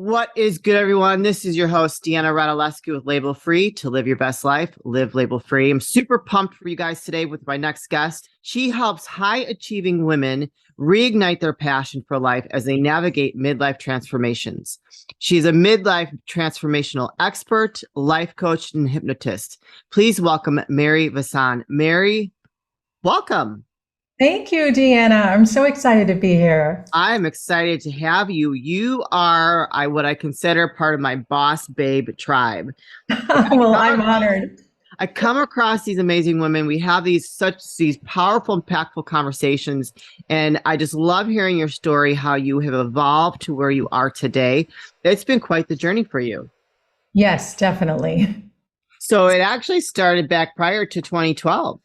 What is good, everyone? This is your host, Deanna Radulescu with Label Free. To live your best life, live label free. I'm super pumped for you guys today with my next guest. She helps high-achieving women reignite their passion for life as they navigate midlife transformations. She's a midlife transformational expert, life coach, and hypnotist. Please welcome Mari Vasan. Mari, welcome. Thank you, Deanna. I'm so excited to be here. I'm excited to have you. You are what I consider part of my boss babe tribe. Well, I'm honored. I come across these amazing women. We have these powerful, impactful conversations, and I just love hearing your story, how you have evolved to where you are today. It's been quite the journey for you. Yes, definitely. So it actually started back prior to 2012.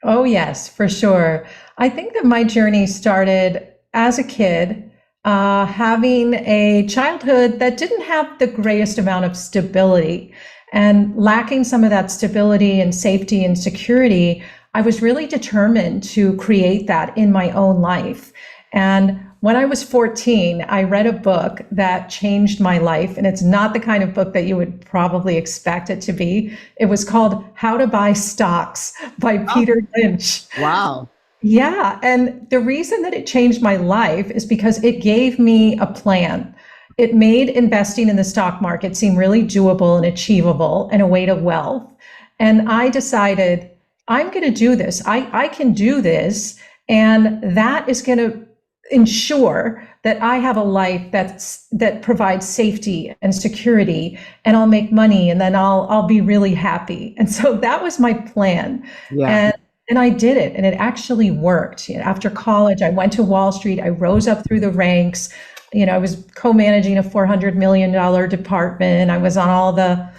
Oh, yes, for sure. I think that my journey started as a kid, having a childhood that didn't have the greatest amount of stability. And lacking some of that stability and safety and security, I was really determined to create that in my own life. And when I was 14, I read a book that changed my life. And it's not the kind of book that you would probably expect it to be. It was called How to Buy Stocks by Peter Lynch. Wow. Yeah. And the reason that it changed my life is because it gave me a plan. It made investing in the stock market seem really doable and achievable and a way to wealth. And I decided, I'm going to do this. I can do this. And that is going to ensure that I have a life that provides safety and security, and I'll make money, and then I'll be really happy. And so that was my plan. Yeah. And I did it, and it actually worked. After college, I went to Wall Street. I rose up through the ranks. I was co-managing a $400 million department. I was on all the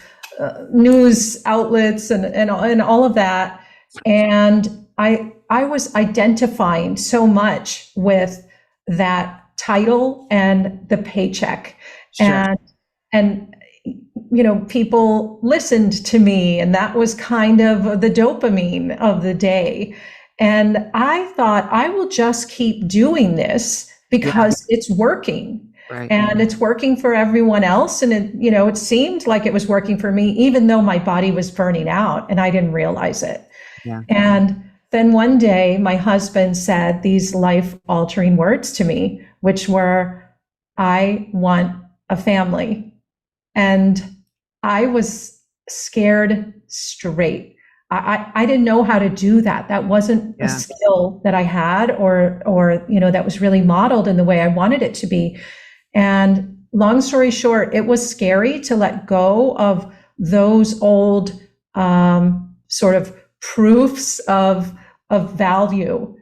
news outlets and all of that. And I was identifying so much with that title and the paycheck. Sure. And people listened to me, and that was kind of the dopamine of the day. And I thought, I will just keep doing this because it's working. Right. And it's working for everyone else. And it seemed like it was working for me, even though my body was burning out and I didn't realize it. Yeah. And then one day my husband said these life-altering words to me, which were, I want a family. And I was scared straight. I didn't know how to do that. That wasn't a skill that I had or that was really modeled in the way I wanted it to be. And long story short, it was scary to let go of those old sort of proofs of value.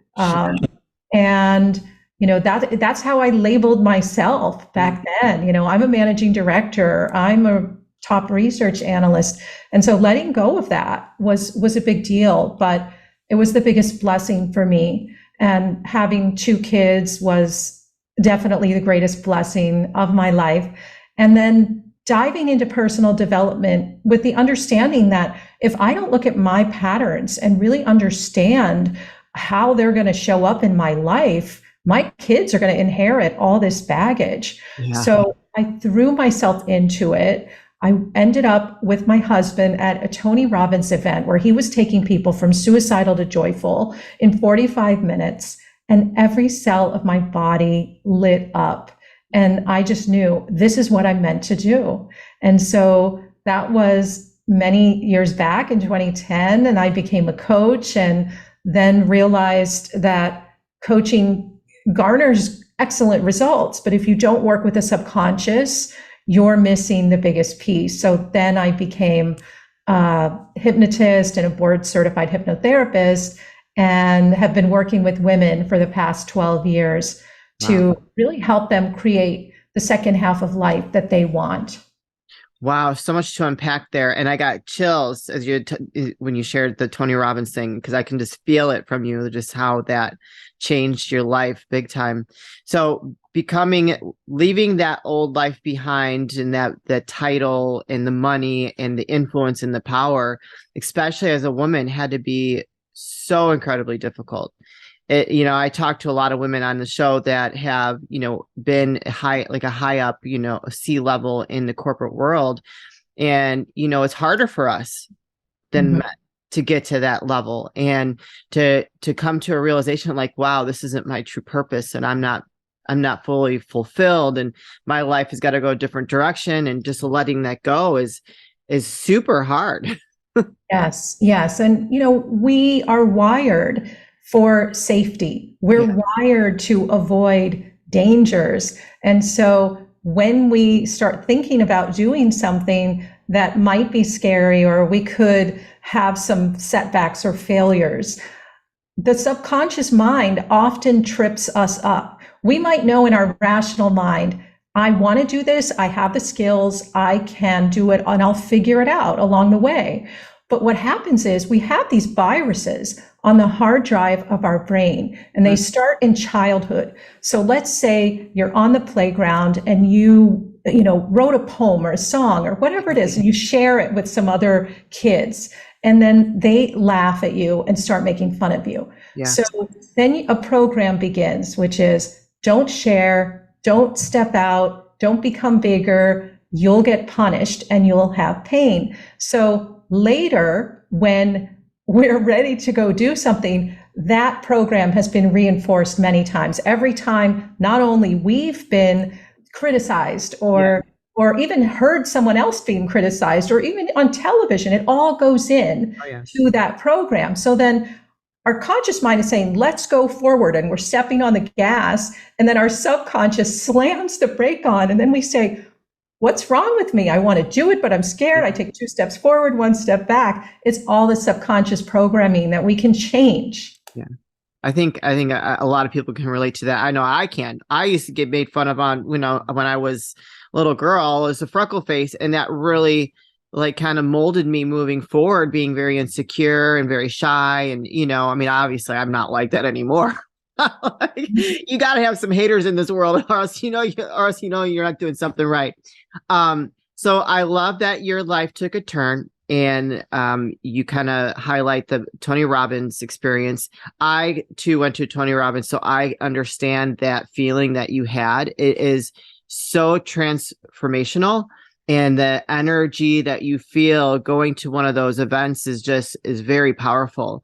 And that's how I labeled myself back then. I'm a managing director. I'm a top research analyst. And so letting go of that was a big deal, but it was the biggest blessing for me. And having two kids was definitely the greatest blessing of my life. And then diving into personal development with the understanding that if I don't look at my patterns and really understand how they're going to show up in my life, my kids are going to inherit all this baggage. Yeah. So I threw myself into it. I ended up with my husband at a Tony Robbins event where he was taking people from suicidal to joyful in 45 minutes, and every cell of my body lit up. And I just knew this is what I'm meant to do. And so that was many years back in 2010, and I became a coach and then realized that coaching garners excellent results, but if you don't work with the subconscious, you're missing the biggest piece. So then I became a hypnotist and a board certified hypnotherapist, and have been working with women for the past 12 years to really help them create the second half of life that they want. Wow, so much to unpack there. And I got chills as when you shared the Tony Robbins thing, because I can just feel it from you, just how that changed your life big time. So leaving that old life behind, and that title and the money and the influence and the power, especially as a woman, had to be so incredibly difficult. I talk to a lot of women on the show that have, been like a high up, a C level in the corporate world. And, it's harder for us than men to get to that level and to come to a realization like, wow, this isn't my true purpose. And I'm not fully fulfilled. And my life has got to go a different direction. And just letting that go is super hard. Yes, yes. And, we are wired for safety. We're wired to avoid dangers. And so when we start thinking about doing something that might be scary, or we could have some setbacks or failures, the subconscious mind often trips us up. We might know in our rational mind, I want to do this, I have the skills, I can do it, and I'll figure it out along the way. But what happens is we have these viruses on the hard drive of our brain, and they start in childhood. So let's say you're on the playground and you wrote a poem or a song or whatever it is, and you share it with some other kids, and then they laugh at you and start making fun of you. Yeah. So then a program begins, which is don't share, don't step out, don't become bigger, you'll get punished and you'll have pain. So later, when we're ready to go do something, that program has been reinforced many times. Every time, not only we've been criticized or even heard someone else being criticized, or even on television, it all goes in to that program. So then our conscious mind is saying, let's go forward, and we're stepping on the gas, and then our subconscious slams the brake on, and then we say, what's wrong with me? I want to do it, but I'm scared. I take 2 steps forward, 1 step back. It's all the subconscious programming that we can change. Yeah. I think a lot of people can relate to that. I know I can. I used to get made fun of when I was a little girl as a freckle face, and that really kind of molded me moving forward, being very insecure and very shy. And, obviously I'm not like that anymore. You got to have some haters in this world, or else, you're not doing something right. So I love that your life took a turn, and you kind of highlight the Tony Robbins experience. I too went to Tony Robbins, so I understand that feeling that you had. It is so transformational, and the energy that you feel going to one of those events is very powerful.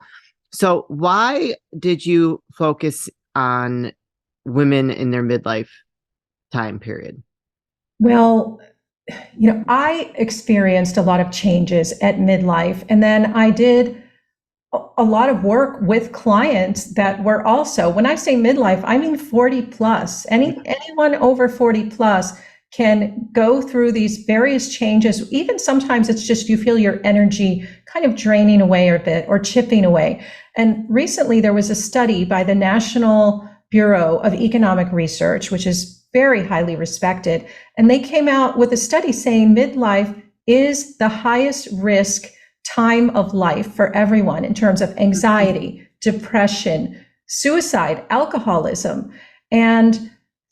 So why did you focus on women in their midlife time period? Well, I experienced a lot of changes at midlife, and then I did a lot of work with clients that were also, when I say midlife, I mean 40 plus. Anyone over 40 plus can go through these various changes. Even sometimes it's just you feel your energy kind of draining away a bit or chipping away. And recently there was a study by the National Bureau of Economic Research, which is very highly respected. And they came out with a study saying midlife is the highest risk time of life for everyone in terms of anxiety, depression, suicide, alcoholism. And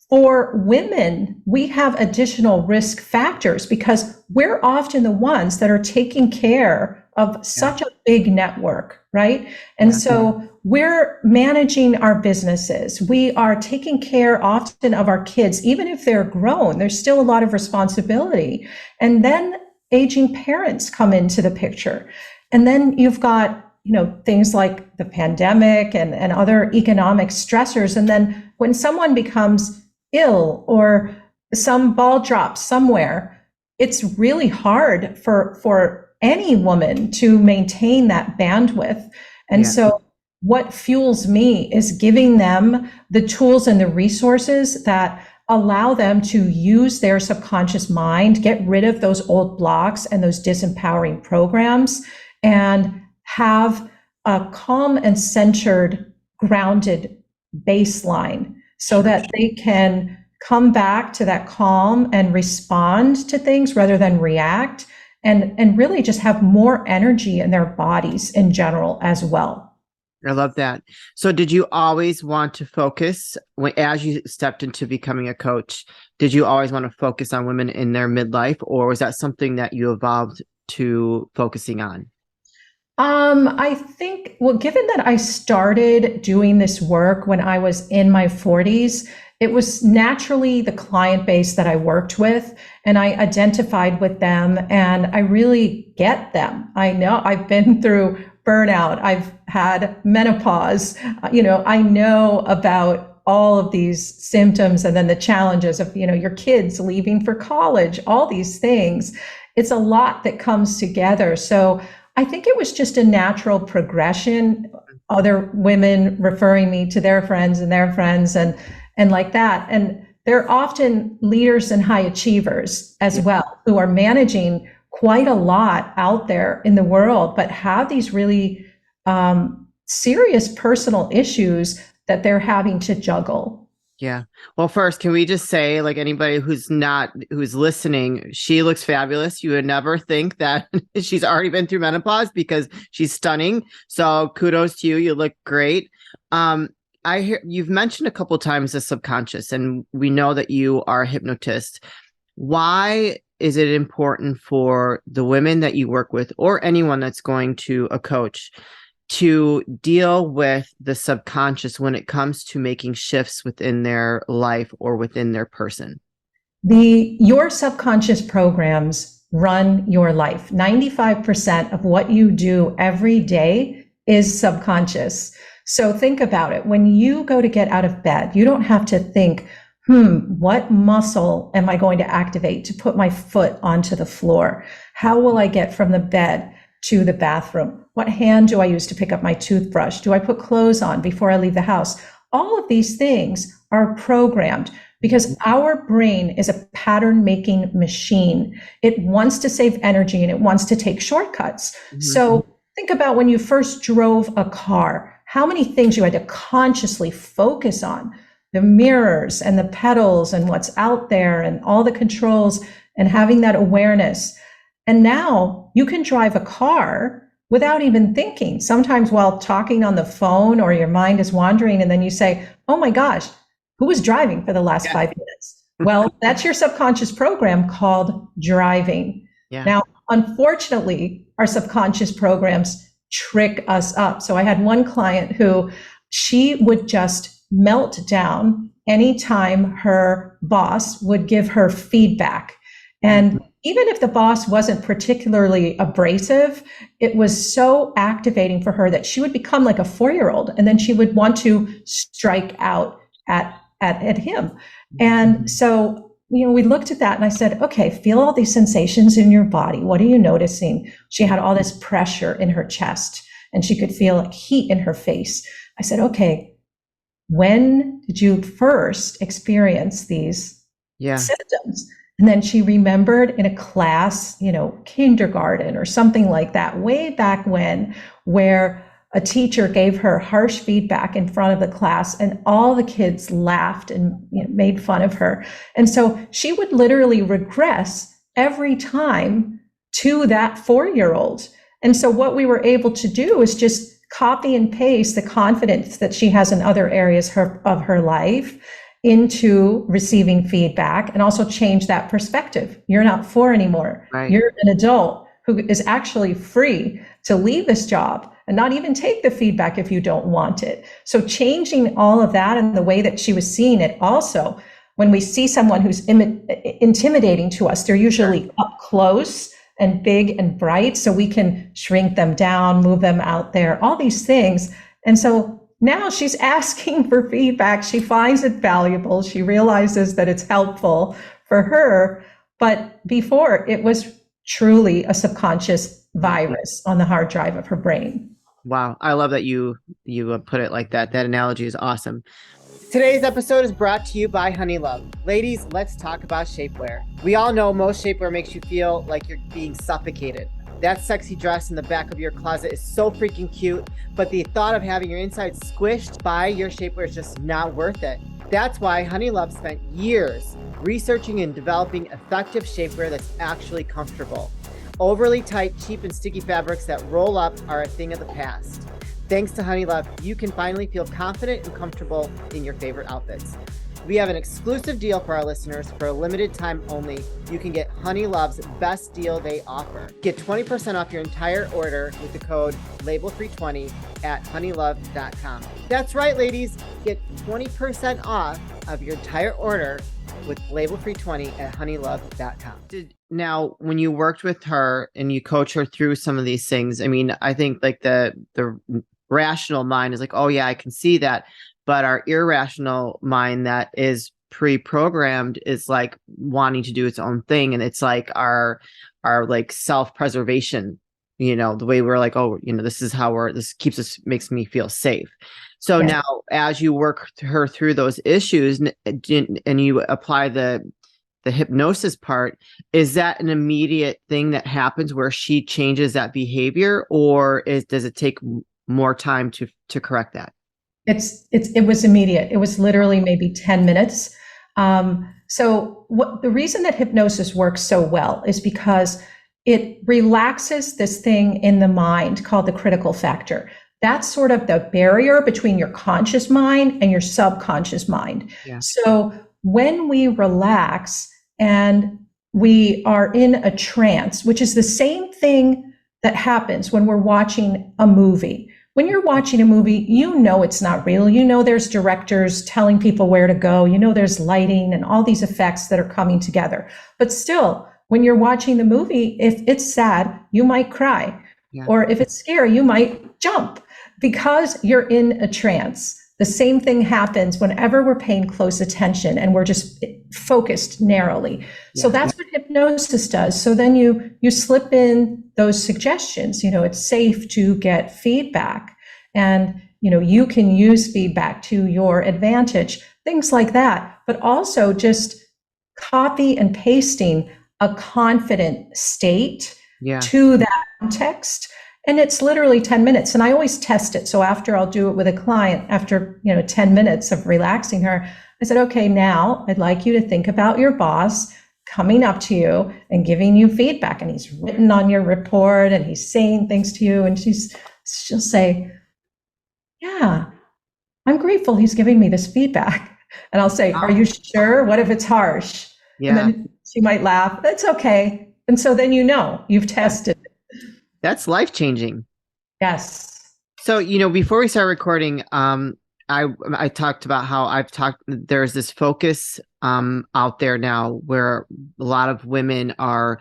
for women, we have additional risk factors because we're often the ones that are taking care of such a big network, right? And so we're managing our businesses. We are taking care often of our kids, even if they're grown, there's still a lot of responsibility. And then aging parents come into the picture. And then you've got, things like the pandemic and other economic stressors. And then when someone becomes ill or some ball drops somewhere, it's really hard for any woman to maintain that bandwidth. And so what fuels me is giving them the tools and the resources that allow them to use their subconscious mind, get rid of those old blocks and those disempowering programs, and have a calm and centered, grounded baseline so that they can come back to that calm and respond to things rather than react, and really just have more energy in their bodies in general as well. I love that. So did you always want to focus, as you stepped into becoming a coach, did you always want to focus on women in their midlife, or was that something that you evolved to focusing on? I think, well, given that I started doing this work when I was in my 40s, it was naturally the client base that I worked with, and I identified with them, and I really get them. I know I've been through burnout, I've had menopause, I know about all of these symptoms and then the challenges of, your kids leaving for college, all these things. It's a lot that comes together. So I think it was just a natural progression, other women referring me to their friends and their friends and like that. And they're often leaders and high achievers as well, who are managing quite a lot out there in the world, but have these really serious personal issues that they're having to juggle. Yeah. Well, first, can we just say, like, anybody who's listening, she looks fabulous. You would never think that she's already been through menopause because she's stunning. So kudos to you. You look great. I hear you've mentioned a couple of times the subconscious, and we know that you are a hypnotist. Why is it important for the women that you work with, or anyone that's going to a coach, to deal with the subconscious when it comes to making shifts within their life or within their person? Your subconscious programs run your life. 95% of what you do every day is subconscious. So think about it. When you go to get out of bed, you don't have to think, what muscle am I going to activate to put my foot onto the floor? How will I get from the bed to the bathroom? What hand do I use to pick up my toothbrush? Do I put clothes on before I leave the house? All of these things are programmed because our brain is a pattern-making machine. It wants to save energy and it wants to take shortcuts. Mm-hmm. So think about when you first drove a car, how many things you had to consciously focus on, the mirrors and the pedals and what's out there and all the controls and having that awareness. And now you can drive a car without even thinking. Sometimes while talking on the phone or your mind is wandering and then you say, oh my gosh, who was driving for the last 5 minutes? Well, that's your subconscious program called driving. Yeah. Now, unfortunately, our subconscious programs trick us up. So I had one client who she would just melt down anytime her boss would give her feedback. And even if the boss wasn't particularly abrasive, it was so activating for her that she would become like a 4-year-old, and then she would want to strike out at him. And so, we looked at that and I said, okay, feel all these sensations in your body. What are you noticing? She had all this pressure in her chest and she could feel like heat in her face. I said, okay, when did you first experience these symptoms? And then she remembered in a class, kindergarten or something like that, way back when, where a teacher gave her harsh feedback in front of the class and all the kids laughed and made fun of her. And so she would literally regress every time to that 4-year-old. And so what we were able to do is just copy and paste the confidence that she has in other areas of her life into receiving feedback, and also change that perspective. You're not 4 anymore. Right. You're an adult who is actually free to leave this job and not even take the feedback if you don't want it. So changing all of that and the way that she was seeing it. Also, when we see someone who's intimidating to us, they're usually up close and big and bright, so we can shrink them down, move them out there, all these things. And so now she's asking for feedback. She finds it valuable. She realizes that it's helpful for her. But before, it was truly a subconscious virus on the hard drive of her brain. Wow. I love that you put it like that. That analogy is awesome. Today's episode is brought to you by Honeylove. Ladies, let's talk about shapewear. We all know most shapewear makes you feel like you're being suffocated. That sexy dress in the back of your closet is so freaking cute, but the thought of having your insides squished by your shapewear is just not worth it. That's why Honeylove spent years researching and developing effective shapewear that's actually comfortable. Overly tight, cheap, and sticky fabrics that roll up are a thing of the past. Thanks to Honeylove, you can finally feel confident and comfortable in your favorite outfits. We have an exclusive deal for our listeners. For a limited time only, you can get Honey Love's best deal they offer. Get 20% off your entire order with the code LABELFREE20 at honeylove.com. That's right, ladies. Get 20% off of your entire order with LABELFREE20 at honeylove.com. Now, when you worked with her and you coach her through some of these things, I mean, I think like the rational mind is like, oh yeah, I can see that. But our irrational mind that is pre-programmed is like wanting to do its own thing. And it's like our like self-preservation, the way we're like, oh, this is how this keeps us, makes me feel safe. So now as you work her through those issues and you apply the hypnosis part, is that an immediate thing that happens where she changes that behavior, or does it take more time to correct that? It was immediate. It was literally maybe 10 minutes. So the reason that hypnosis works so well is because it relaxes this thing in the mind called the critical factor. That's sort of the barrier between your conscious mind and your subconscious mind. Yeah. So when we relax and we are in a trance, which is the same thing that happens when we're watching a movie. When you're watching a movie, it's not real. There's directors telling people where to go. There's lighting and all these effects that are coming together. But still, when you're watching the movie, if it's sad, you might cry. Yeah. Or if it's scary, you might jump because you're in a trance. The same thing happens whenever we're paying close attention and we're just focused narrowly. Yeah. So that's what hypnosis does. So then you slip in those suggestions. It's safe to get feedback, and you can use feedback to your advantage, things like that. But also just copy and pasting a confident state to that context. And it's literally 10 minutes. And I always test it. So after I'll do it with a client, after 10 minutes of relaxing her, I said, okay, now I'd like you to think about your boss coming up to you and giving you feedback. And he's written on your report and he's saying things to you. And she'll say, yeah, I'm grateful he's giving me this feedback. And I'll say, are you sure? What if it's harsh? Yeah. And then she might laugh. That's okay. And so then you've tested. That's life-changing. Yes. So, before we start recording, I talked about how there's this focus out there now where a lot of women are,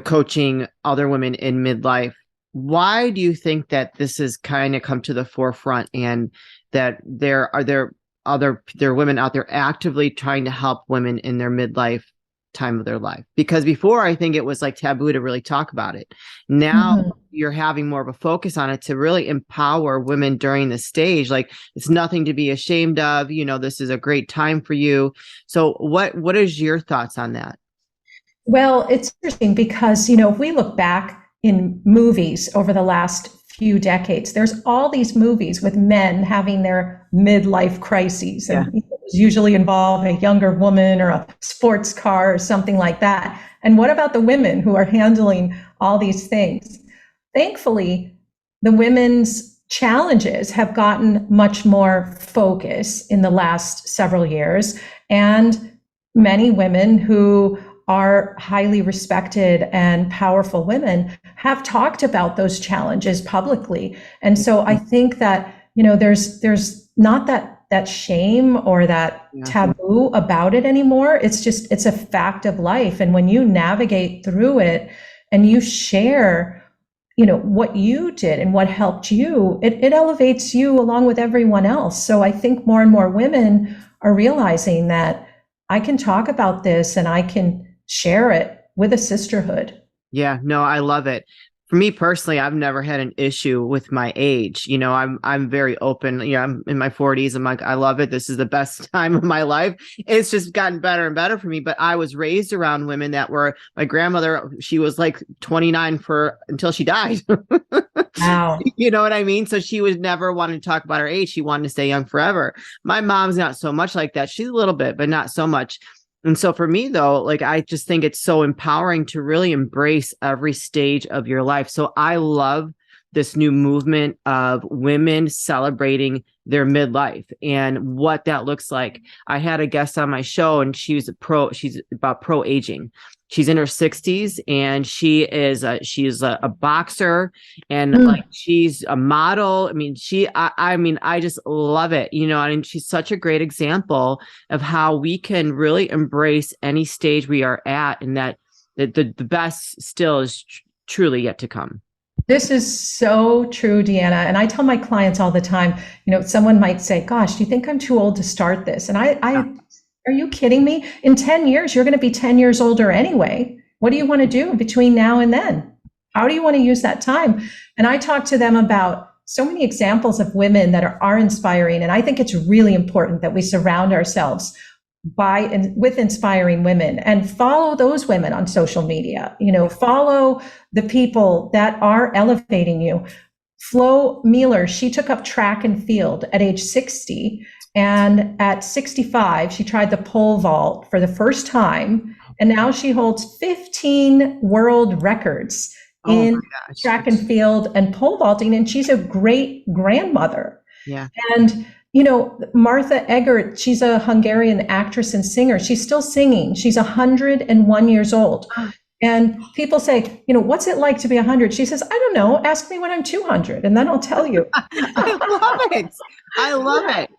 coaching other women in midlife. Why do you think that this has kind of come to the forefront, and that there are women out there actively trying to help women in their midlife time of their life? Because before, I think it was like taboo to really talk about it. Now you're having more of a focus on it to really empower women during this stage. Like, it's nothing to be ashamed of. This is a great time for you. So what is your thoughts on that? Well, it's interesting because, if we look back in movies over the last few decades, there's all these movies with men having their midlife crises. And it was usually involve a younger woman or a sports car or something like that. And what about the women who are handling all these things? Thankfully, the women's challenges have gotten much more focus in the last several years. And many women who are highly respected and powerful women have talked about those challenges publicly. And so I think that, there's not that shame or that taboo about it anymore. It's a fact of life. And when you navigate through it and you share, what you did and what helped you, it elevates you along with everyone else. So I think more and more women are realizing that I can talk about this and I can share it with a sisterhood. Yeah, no, I love it. For me personally, I've never had an issue with my age. I'm very open. I'm in my 40s. I'm like, I love it. This is the best time of my life. It's just gotten better and better for me. But I was raised around women that were, my grandmother, she was like 29 until she died. Wow. You know what I mean? So she was never wanting to talk about her age. She wanted to stay young forever. My mom's not so much like that. She's a little bit, but not so much. And so for me, though, like, I just think it's so empowering to really embrace every stage of your life. So I love this new movement of women celebrating their midlife and what that looks like. I had a guest on my show, and she's about pro aging. She's in her 60s, and she's a boxer, and like she's a model. I mean, I just love it, and she's such a great example of how we can really embrace any stage we are at, and that the best still is truly yet to come. This is so true, Deanna. And I tell my clients all the time, someone might say, gosh, do you think I'm too old to start this? And are you kidding me? In 10 years, you're going to be 10 years older anyway. What do you want to do between now and then? How do you want to use that time? And I talk to them about so many examples of women that are inspiring. And I think it's really important that we surround ourselves with inspiring women and follow those women on social media. Follow the people that are elevating you. Flo Mueller, she took up track and field at age 60. And at 65, she tried the pole vault for the first time. And now she holds 15 world records in track and field and pole vaulting. And she's a great grandmother. Yeah. And, Martha Egert, she's a Hungarian actress and singer. She's still singing. She's 101 years old. And people say, what's it like to be 100? She says, I don't know. Ask me when I'm 200, and then I'll tell you. I love it.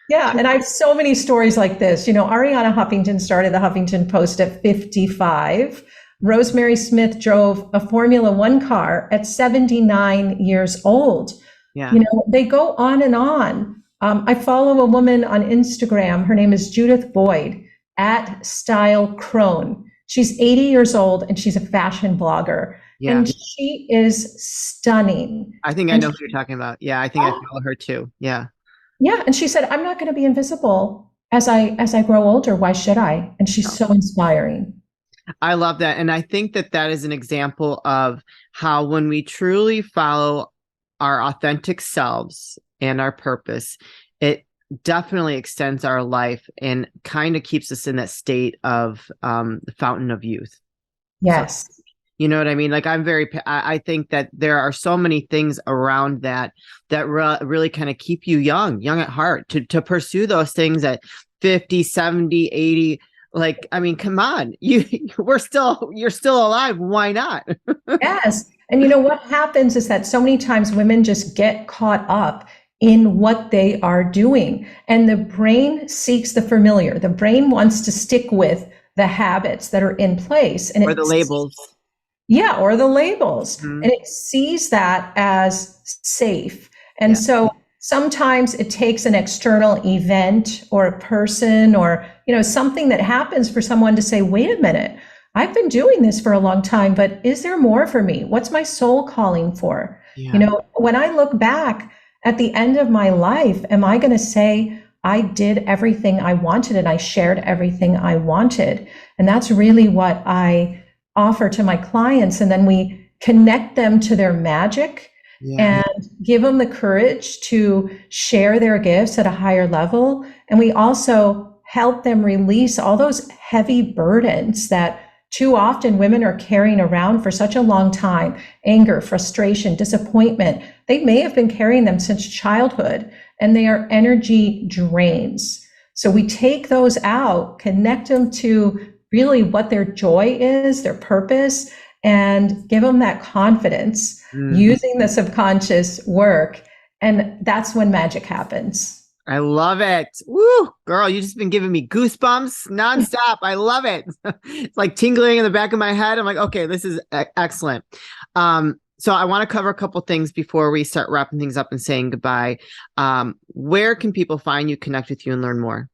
Yeah. And I have so many stories like this. Ariana Huffington started the Huffington Post at 55. Rosemary Smith drove a Formula One car at 79 years old. Yeah. They go on and on. I follow a woman on Instagram. Her name is Judith Boyd @StyleCrone. She's 80 years old, and she's a fashion blogger. Yeah. And she is stunning. I think I know who you're talking about. Yeah, I think I follow her too. Yeah. Yeah. And she said, I'm not going to be invisible as I grow older. Why should I? And she's so inspiring. I love that. And I think that is an example of how when we truly follow our authentic selves and our purpose, it definitely extends our life and kind of keeps us in that state of the fountain of youth. Yes. So, you know what I mean? Like I think that there are so many things around that really kind of keep you young at heart to pursue those things at 50, 70, 80. Like, I mean, come on, you're still alive. Why not? Yes. And what happens is that so many times women just get caught up in what they are doing, and the brain seeks the familiar. The brain wants to stick with the habits that are in place, and the labels. Yeah, or the labels. Mm-hmm. And it sees that as safe. And so sometimes it takes an external event or a person or, something that happens for someone to say, wait a minute, I've been doing this for a long time, but is there more for me? What's my soul calling for? Yeah. When I look back at the end of my life, am I going to say, I did everything I wanted and I shared everything I wanted? And that's really what I offer to my clients. And then we connect them to their magic and give them the courage to share their gifts at a higher level. And we also help them release all those heavy burdens that too often women are carrying around for such a long time. Anger, frustration, disappointment. They may have been carrying them since childhood, and they are energy drains. So we take those out, connect them to really what their joy is, their purpose, and give them that confidence using the subconscious work. And that's when magic happens. I love it. Woo, girl, you've just been giving me goosebumps nonstop. I love it. It's like tingling in the back of my head. I'm like, okay, this is excellent. So I want to cover a couple things before we start wrapping things up and saying goodbye. Where can people find you, connect with you, and learn more?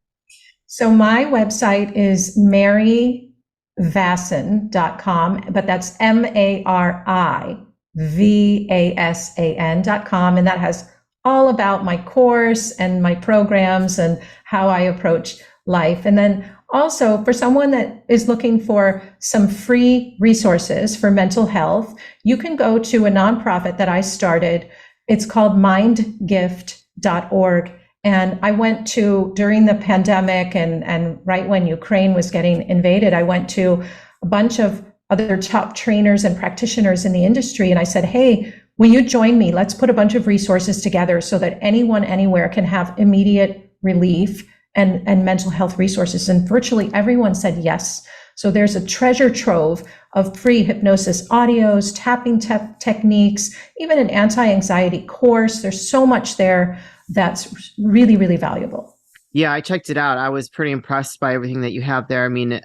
So my website is marivasan.com, but that's MariVasan.com. And that has all about my course and my programs and how I approach life. And then also for someone that is looking for some free resources for mental health, you can go to a nonprofit that I started. It's called MindGift.org. And I went to, during the pandemic and right when Ukraine was getting invaded, I went to a bunch of other top trainers and practitioners in the industry. And I said, hey, Will you join me? Let's put a bunch of resources together so that anyone, anywhere can have immediate relief and mental health resources. And virtually everyone said yes. So there's a treasure trove of free hypnosis audios, tapping techniques, even an anti-anxiety course. There's so much there that's really, really valuable. Yeah, I checked it out. I was pretty impressed by everything that you have there. I mean,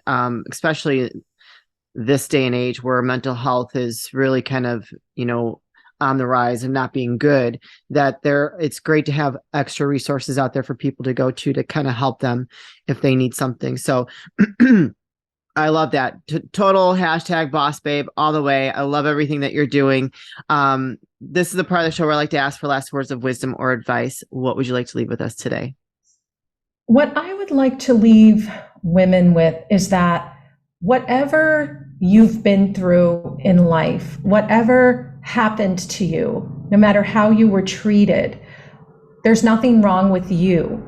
especially this day and age where mental health is really kind of, on the rise and not being good, it's great to have extra resources out there for people to go to kind of help them if they need something. So I love that. Total hashtag boss babe all the way. I love everything that you're doing. This is the part of the show where I like to ask for last words of wisdom or advice. What would you like to leave with us today? What I would like to leave women with is that whatever you've been through in life, whatever happened to you, no matter how you were treated, there's nothing wrong with you.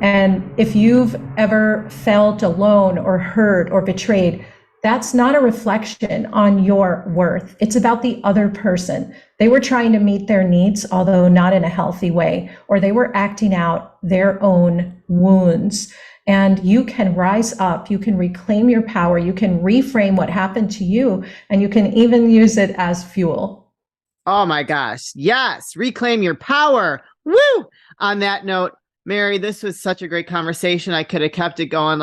And if you've ever felt alone or hurt or betrayed, that's not a reflection on your worth. It's about the other person. They were trying to meet their needs, although not in a healthy way, or they were acting out their own wounds. And you can rise up, you can reclaim your power, you can reframe what happened to you, and you can even use it as fuel. Oh my gosh. Yes. Reclaim your power. Woo! On that note, Mari, this was such a great conversation. I could have kept it going.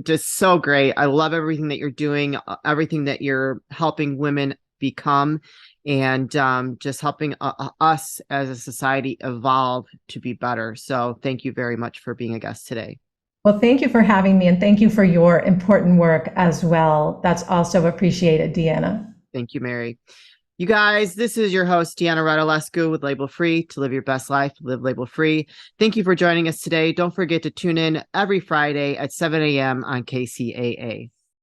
Just so great. I love everything that you're doing, everything that you're helping women become, and just helping us as a society evolve to be better. So thank you very much for being a guest today. Well, thank you for having me, and thank you for your important work as well. That's also appreciated, Deanna. Thank you, Mari. You guys, this is your host, Deanna Radulescu with Label Free. To live your best life, live label free. Thank you for joining us today. Don't forget to tune in every Friday at 7 a.m. on KCAA.